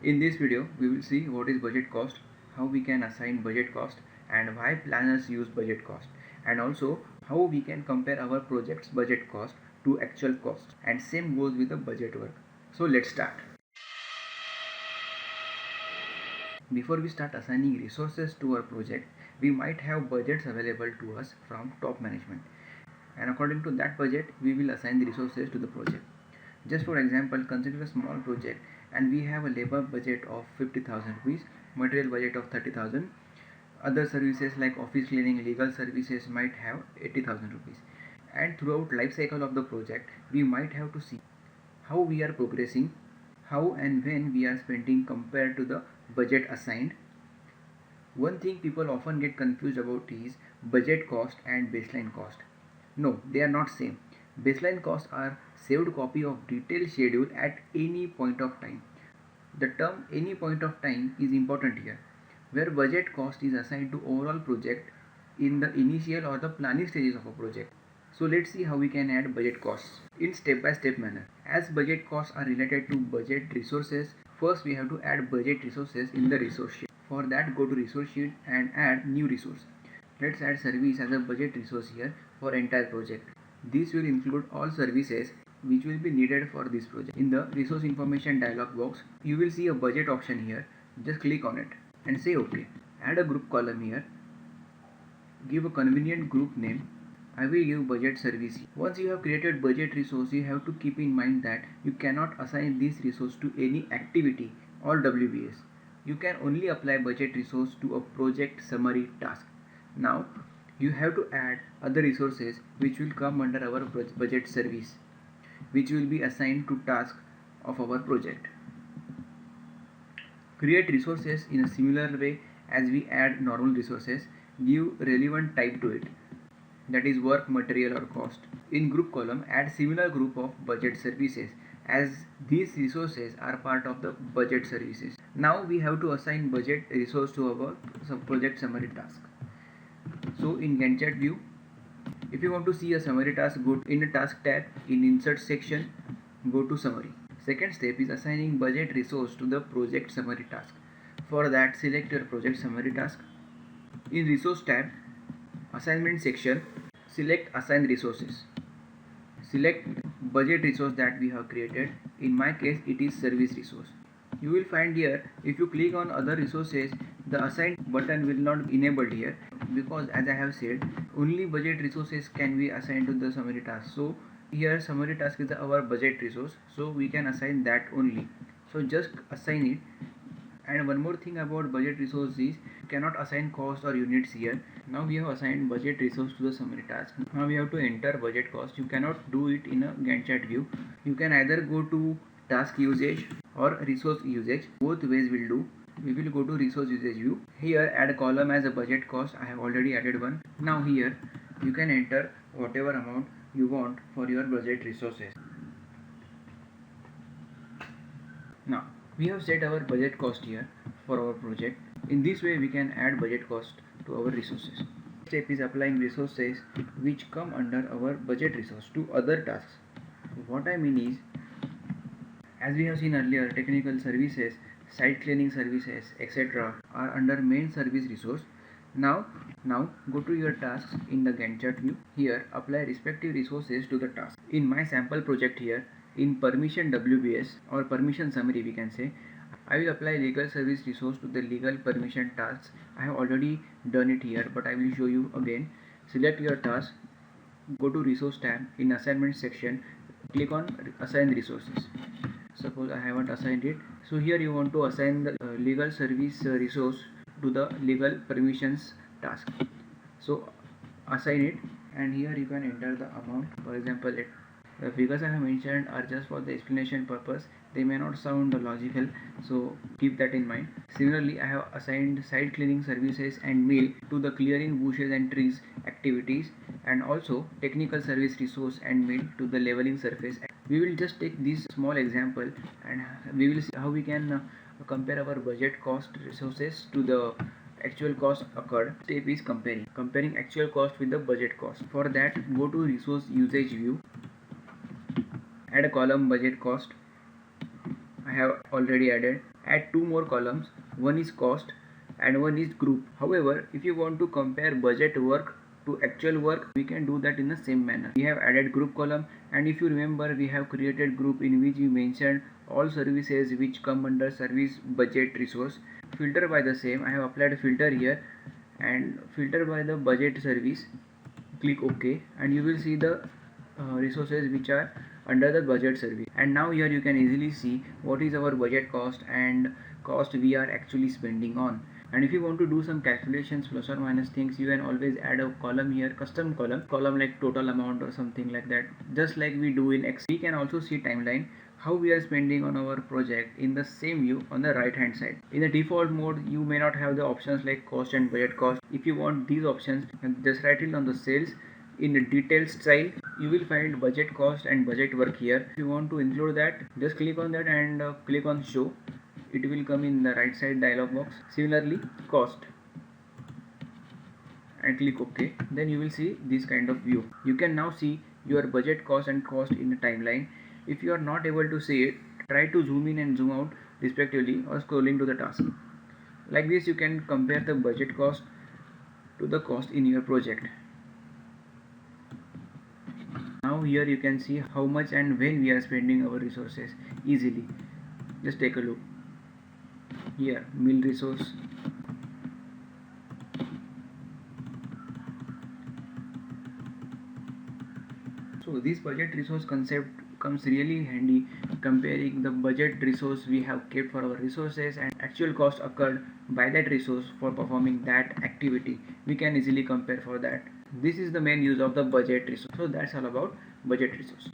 In this video, we will see what is budget cost, how we can assign budget cost, and why planners use budget cost, and also how we can compare our project's budget cost to actual cost, and same goes with the budget work. So let's start. Before we start assigning resources to our project, we might have budgets available to us from top management, and according to that budget, we will assign the resources to the project. Just for example, consider a small project and we have a labor budget of 50,000 rupees, material budget of 30,000. Other services like office cleaning, legal services might have 80,000 rupees. And throughout life cycle of the project, we might have to see how we are progressing, how and when we are spending compared to the budget assigned. One thing people often get confused about is budget cost and baseline cost. No, they are not same. Baseline costs are saved copy of detailed schedule at any point of time. The term any point of time is important here, where budget cost is assigned to overall project in the initial or the planning stages of a project. So let's see how we can add budget costs in step-by-step manner. As budget costs are related to budget resources, first we have to add budget resources in the resource sheet. For that, go to resource sheet and add new resource. Let's add service as a budget resource here for entire project. This will include all services which will be needed for this project. In the resource information dialog box, you will see a budget option here. Just click on it and say OK. Add a group column here. Give a convenient group name. I will give budget service. Once you have created budget resource, you have to keep in mind that you cannot assign this resource to any activity or WBS. You can only apply budget resource to a project summary task. Now you have to add other resources which will come under our budget service, which will be assigned to tasks of our project. Create resources in a similar way as we add normal resources. Give relevant type to it, that is work, material or cost. In group column, add similar group of budget services as these resources are part of the budget services. Now we have to assign budget resource to our project summary task. So in Gantt chart view, if you want to see a summary task, go in the task tab, in insert section, go to summary. Second step is assigning budget resource to the project summary task. For that, select your project summary task. In resource tab, assignment section, select assign resources. Select budget resource that we have created. In my case, it is service resource. You will find here, if you click on other resources, the assign button will not be enabled here, because as I have said, only budget resources can be assigned to the summary task. So here summary task is our budget resource, so we can assign that only. So just assign it. And one more thing about budget resource is you cannot assign cost or units here. Now we have assigned budget resource to the summary task. Now we have to enter budget cost. You cannot do it in a Gantt chart view. You can either go to task usage or resource usage. Both ways will do. We will go to resource usage view. Here add a column as a budget cost. I have already added one. Now here you can enter whatever amount you want for your budget resources. Now we have set our budget cost here for our project. In this way we can add budget cost to our resources. Step is applying resources which come under our budget resource to other tasks. What I mean is, as we have seen earlier, technical services, site cleaning services, etc. are under main service resource. Now go to your tasks in the Gantt chart view. Here apply respective resources to the task. In my sample project here, in permission WBS or permission summary we can say, I will apply legal service resource to the legal permission tasks. I have already done it here, but I will show you again. Select your task, go to resource tab, in assignment section click on assign resources. Suppose I haven't assigned it, so here you want to assign the legal service resource to the legal permissions task. So assign it, and here you can enter the amount. For example, the figures I have mentioned are just for the explanation purpose. They may not sound logical, so keep that in mind. Similarly, I have assigned site cleaning services and meal to the clearing bushes and trees activities, and also technical service resource and meal to the leveling surface. We will just take this small example and we will see how we can compare our budget cost resources to the actual cost occurred. Step is comparing actual cost with the budget cost. For that, go to resource usage view, add a column budget cost. I have already added. add two more columns, one is cost and one is group. However, if you want to compare budget work to actual work, we can do that in the same manner. We have added group column, and if you remember, we have created group in which we mentioned all services which come under service budget resource. Filter by the same, I have applied a filter here and filter by the budget service. Click OK and you will see the resources which are under the budget service. And now here you can easily see what is our budget cost and cost we are actually spending on. And if you want to do some calculations, plus or minus things, you can always add a column here, custom column like total amount or something like that, just like we do in Excel. We can also see timeline, how we are spending on our project in the same view on the right hand side. In the default mode, you may not have the options like cost and budget cost. If you want these options, just write it on the cells. In the detailed style, you will find budget cost and budget work here. If you want to include that, just click on that and click on show. It will come in the right side dialog box. Similarly, cost and click OK. Then you will see this kind of view. You can now see your budget cost and cost in the timeline. If you are not able to see it, try to zoom in and zoom out respectively or scrolling to the task. Like this, you can compare the budget cost to the cost in your project. Now here you can see how much and when we are spending our resources easily. Just take a look. Here, mill resource. So this budget resource concept comes really handy comparing the budget resource we have kept for our resources and actual cost occurred by that resource for performing that activity. We can easily compare for that. This is the main use of the budget resource. So that's all about budget resource.